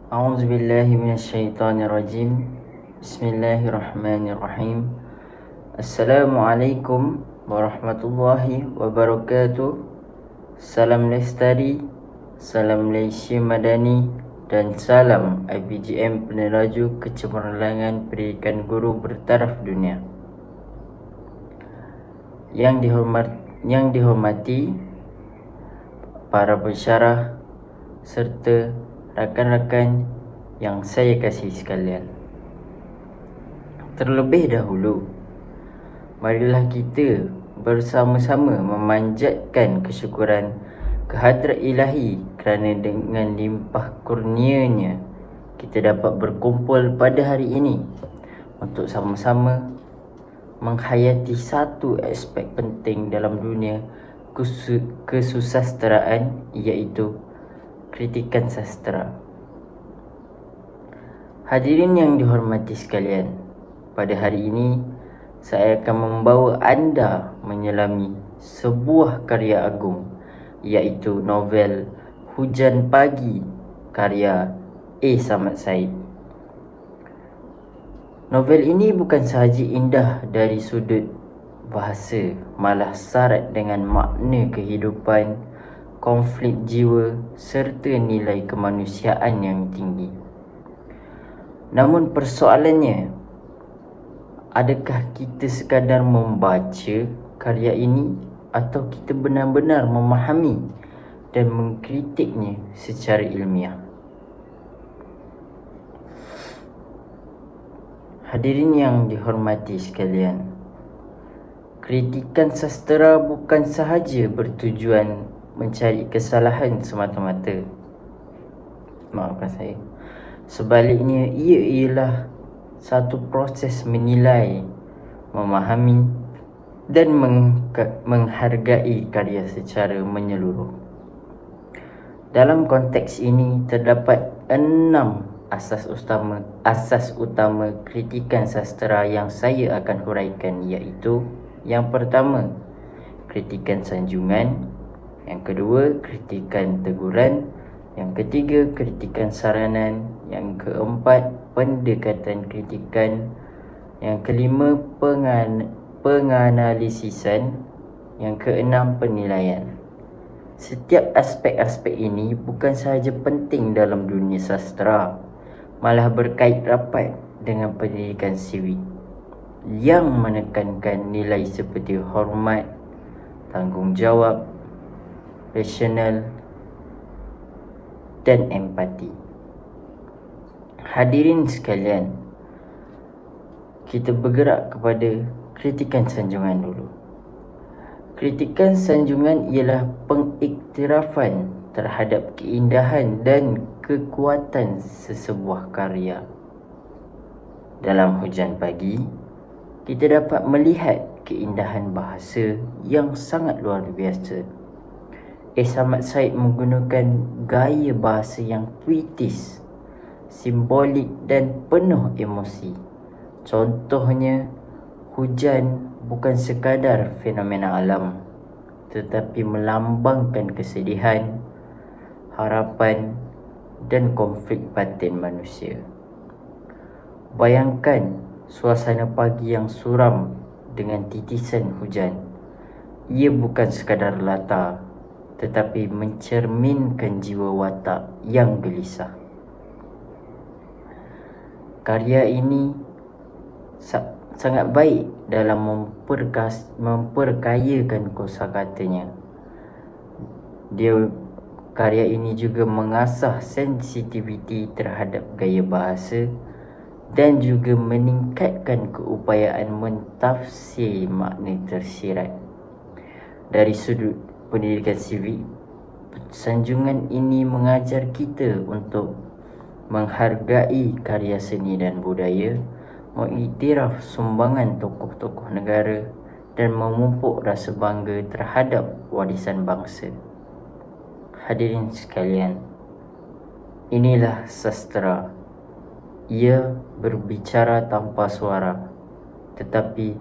A'udzubillahi minasyaitonirrajim. Bismillahirrahmanirrahim. Assalamualaikum warahmatullahi wabarakatuh. Salam Lestari, salam Malaysia Madani dan salam IPGM Peneraju Kecemerlangan Pendidikan Guru Bertaraf Dunia. Yang dihormati para pensyarah serta rakan-rakan yang saya kasihi sekalian. Terlebih dahulu, marilah kita bersama-sama memanjatkan kesyukuran kehadrat Ilahi kerana dengan limpah kurnianya kita dapat berkumpul pada hari ini untuk sama-sama menghayati satu aspek penting dalam dunia kesusasteraan, iaitu kritikan sastera. Hadirin yang dihormati sekalian, pada hari ini saya akan membawa anda menyelami sebuah karya agung, iaitu novel Hujan Pagi karya A. Samad Said. Novel ini bukan sahaja indah dari sudut bahasa, malah syarat dengan makna kehidupan, konflik jiwa serta nilai kemanusiaan yang tinggi. Namun persoalannya, adakah kita sekadar membaca karya ini atau kita benar-benar memahami dan mengkritiknya secara ilmiah? Hadirin yang dihormati sekalian, kritikan sastera bukan sahaja bertujuan mencari kesalahan semata-mata. Maafkan saya. Sebaliknya, ia ialah satu proses menilai, memahami dan menghargai karya secara menyeluruh. Dalam konteks ini terdapat 6 asas utama kritikan sastera yang saya akan huraikan, iaitu: yang pertama, kritikan sanjungan; yang kedua, kritikan teguran; yang ketiga, kritikan saranan; yang keempat, pendekatan kritikan; yang kelima, penganalisisan; yang keenam, penilaian. Setiap aspek-aspek ini bukan sahaja penting dalam dunia sastera, malah berkait rapat dengan pendidikan sivik yang menekankan nilai seperti hormat, tanggungjawab, rasional dan empati. Hadirin sekalian, kita bergerak kepada kritikan sanjungan dulu. Kritikan sanjungan ialah pengiktirafan terhadap keindahan dan kekuatan sesebuah karya. Dalam Hujan Pagi, kita dapat melihat keindahan bahasa yang sangat luar biasa. Samad Said menggunakan gaya bahasa yang puitis, simbolik dan penuh emosi. Contohnya, hujan bukan sekadar fenomena alam, tetapi melambangkan kesedihan, harapan dan konflik batin manusia. Bayangkan suasana pagi yang suram dengan titisan hujan. Ia bukan sekadar latar, tetapi mencerminkan jiwa watak yang gelisah. Karya ini sangat baik dalam memperkayakan kosakatanya. Karya ini juga mengasah sensitiviti terhadap gaya bahasa dan juga meningkatkan keupayaan mentafsir makna tersirat. Dari sudut pendidikan sivik, sanjungan ini mengajar kita untuk menghargai karya seni dan budaya, mengiktiraf sumbangan tokoh-tokoh negara dan memupuk rasa bangga terhadap warisan bangsa. Hadirin sekalian, inilah sastera. Ia berbicara tanpa suara, tetapi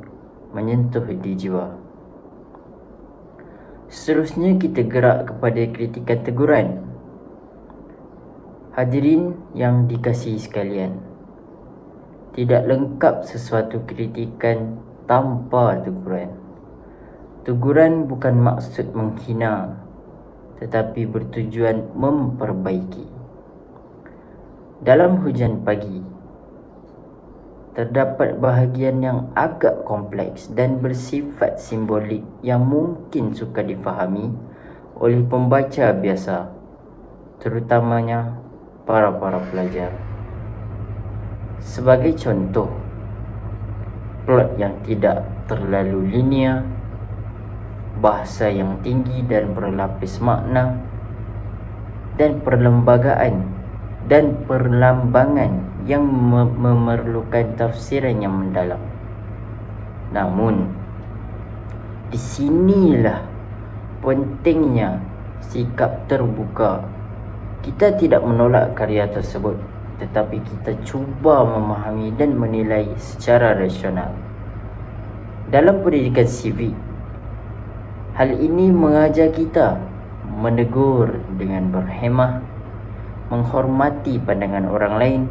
menyentuh di jiwa. Seterusnya kita gerak kepada kritikan teguran. Hadirin yang dikasihi sekalian, tidak lengkap sesuatu kritikan tanpa teguran. Teguran bukan maksud menghina, tetapi bertujuan memperbaiki. Dalam Hujan Pagi, terdapat bahagian yang agak kompleks dan bersifat simbolik yang mungkin sukar difahami oleh pembaca biasa, terutamanya para pelajar. Sebagai contoh, plot yang tidak terlalu linear, bahasa yang tinggi dan berlapis makna, dan perlembagaan dan perlambangan yang memerlukan tafsiran yang mendalam. Namun, di sinilah pentingnya sikap terbuka. Kita tidak menolak karya tersebut, tetapi kita cuba memahami dan menilai secara rasional. Dalam pendidikan sivik, hal ini mengajar kita menegur dengan berhemah, menghormati pandangan orang lain,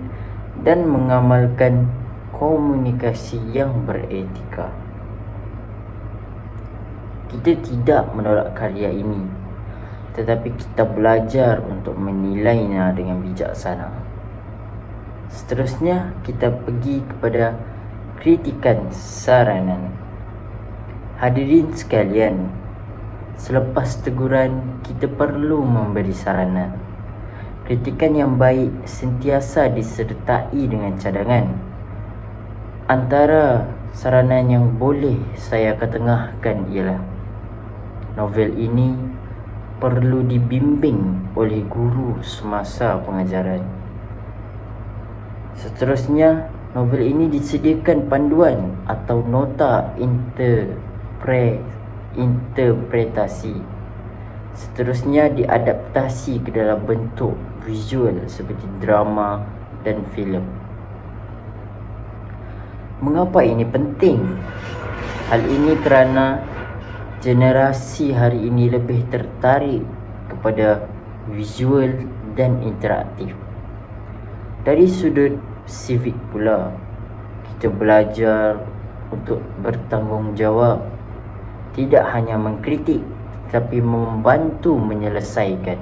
dan mengamalkan komunikasi yang beretika. Kita tidak menolak karya ini, tetapi kita belajar untuk menilainya dengan bijaksana. Seterusnya, kita pergi kepada kritikan saranan. Hadirin sekalian, selepas teguran, kita perlu memberi saranan. Kritikan yang baik sentiasa disertai dengan cadangan. Antara saranan yang boleh saya ketengahkan ialah novel ini perlu dibimbing oleh guru semasa pengajaran. Seterusnya, novel ini disediakan panduan atau nota interpretasi. Seterusnya, diadaptasi ke dalam bentuk visual seperti drama dan filem. Mengapa ini penting? Hal ini kerana generasi hari ini lebih tertarik kepada visual dan interaktif. Dari sudut sivik pula, kita belajar untuk bertanggungjawab, tidak hanya mengkritik tetapi membantu menyelesaikan.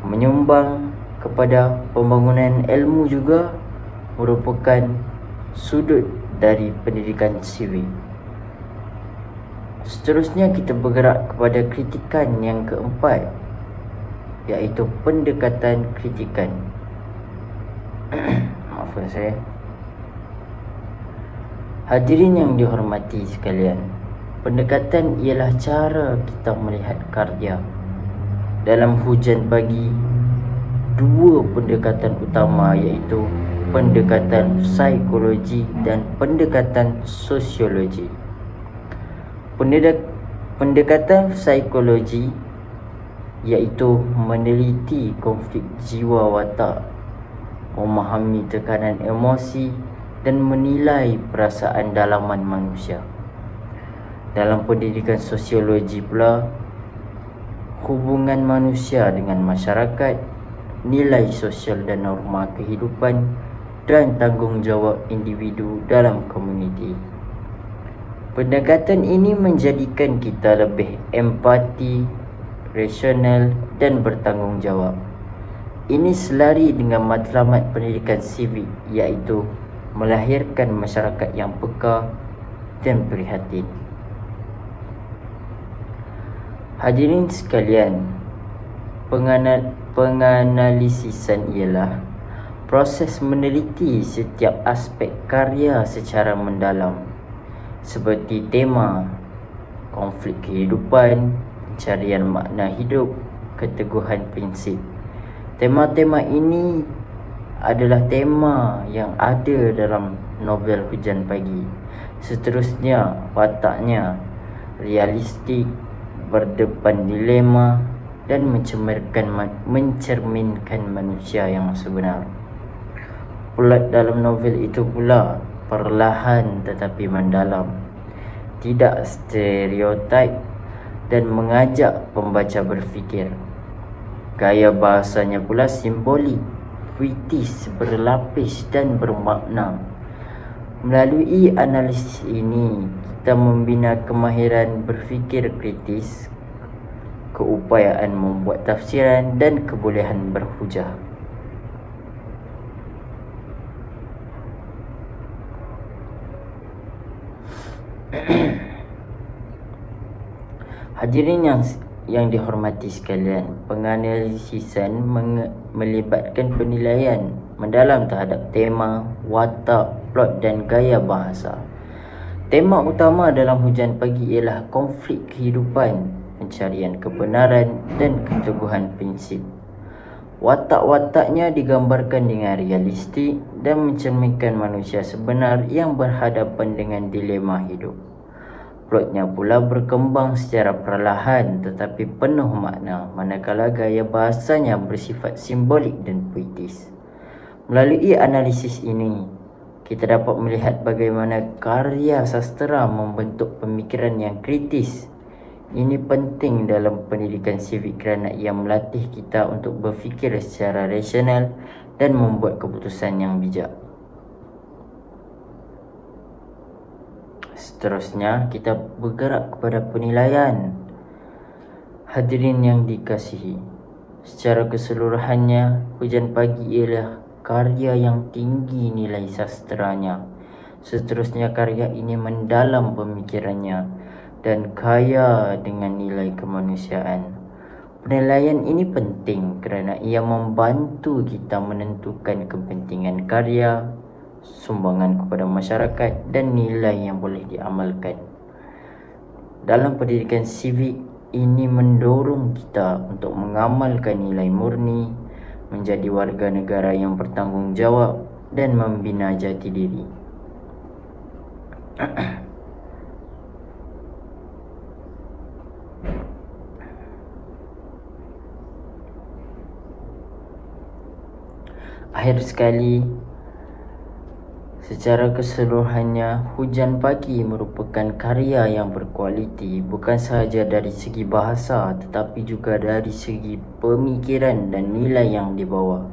Menyumbang kepada pembangunan ilmu juga merupakan sudut dari pendidikan sivik. Seterusnya, kita bergerak kepada kritikan yang keempat, iaitu pendekatan kritikan. Maafkan saya. Hadirin yang dihormati sekalian, pendekatan ialah cara kita melihat karya. Dalam Hujan Pagi, dua pendekatan utama iaitu pendekatan psikologi dan pendekatan sosiologi. Pendekatan psikologi iaitu meneliti konflik jiwa watak, memahami tekanan emosi dan menilai perasaan dalaman manusia. Dalam pendidikan sosiologi pula, hubungan manusia dengan masyarakat, nilai sosial dan norma kehidupan, dan tanggungjawab individu dalam komuniti. Pendekatan ini menjadikan kita lebih empati, rasional dan bertanggungjawab. Ini selari dengan matlamat pendidikan sivik, iaitu melahirkan masyarakat yang peka dan prihatin. Hadirin sekalian, penganalisisan ialah proses meneliti setiap aspek karya secara mendalam, seperti tema, konflik kehidupan, pencarian makna hidup, keteguhan prinsip. Tema-tema ini adalah tema yang ada dalam novel Hujan Pagi. Seterusnya, wataknya realistik, berdepan dilema dan mencerminkan manusia yang sebenar. Plot dalam novel itu pula perlahan tetapi mendalam, tidak stereotip dan mengajak pembaca berfikir. Gaya bahasanya pula simbolik, puitis, berlapis dan bermakna. Melalui analisis ini, kita membina kemahiran berfikir kritis, keupayaan membuat tafsiran dan kebolehan berhujah. Hadirin yang dihormati sekalian, penganalisisan melibatkan penilaian mendalam terhadap tema, watak, plot dan gaya bahasa. Tema utama dalam Hujan Pagi ialah konflik kehidupan, pencarian kebenaran dan keteguhan prinsip. Watak-wataknya digambarkan dengan realistik dan mencerminkan manusia sebenar yang berhadapan dengan dilema hidup. Plotnya pula berkembang secara perlahan tetapi penuh makna, manakala gaya bahasanya bersifat simbolik dan puitis. Melalui analisis ini, kita dapat melihat bagaimana karya sastera membentuk pemikiran yang kritis. Ini penting dalam pendidikan sivik kerana ia melatih kita untuk berfikir secara rasional dan membuat keputusan yang bijak. Seterusnya, kita bergerak kepada penilaian. Hadirin yang dikasihi, secara keseluruhannya, Hujan Pagi ialah karya yang tinggi nilai sastranya. Seterusnya, karya ini mendalam pemikirannya dan kaya dengan nilai kemanusiaan. Penilaian ini penting kerana ia membantu kita menentukan kepentingan karya, sumbangan kepada masyarakat dan nilai yang boleh diamalkan. Dalam pendidikan sivik, ini mendorong kita untuk mengamalkan nilai murni, menjadi warga negara yang bertanggungjawab dan membina jati diri. Akhir sekali, secara keseluruhannya, Hujan Pagi merupakan karya yang berkualiti bukan sahaja dari segi bahasa tetapi juga dari segi pemikiran dan nilai yang dibawa.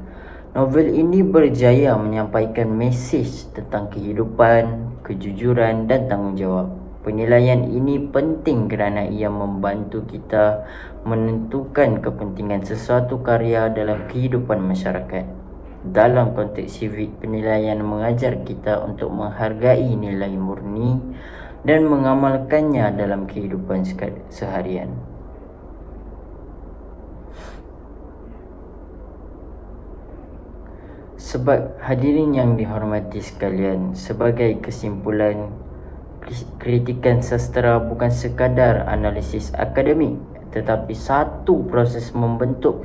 Novel ini berjaya menyampaikan mesej tentang kehidupan, kejujuran dan tanggungjawab. Penilaian ini penting kerana ia membantu kita menentukan kepentingan sesuatu karya dalam kehidupan masyarakat. Dalam konteks sivik, penilaian mengajar kita untuk menghargai nilai murni dan mengamalkannya dalam kehidupan seharian. Sebab hadirin yang dihormati sekalian, sebagai kesimpulan, kritikan sastera bukan sekadar analisis akademik tetapi satu proses membentuk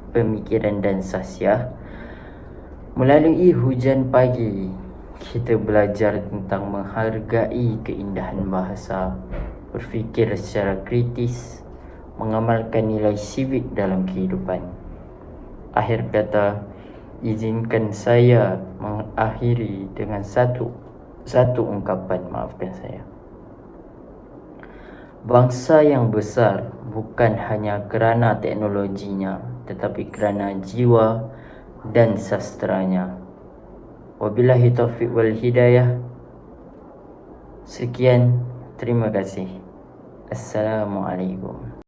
pemikiran dan sahsiah. Melalui Hujan Pagi, kita belajar tentang menghargai keindahan bahasa, berfikir secara kritis, mengamalkan nilai sivik dalam kehidupan. Akhir kata, izinkan saya mengakhiri dengan satu ungkapan, maafkan saya. Bangsa yang besar bukan hanya kerana teknologinya, tetapi kerana jiwa dan sastranya. Wabillahi taufiq wal hidayah. Sekian, terima kasih. Assalamualaikum.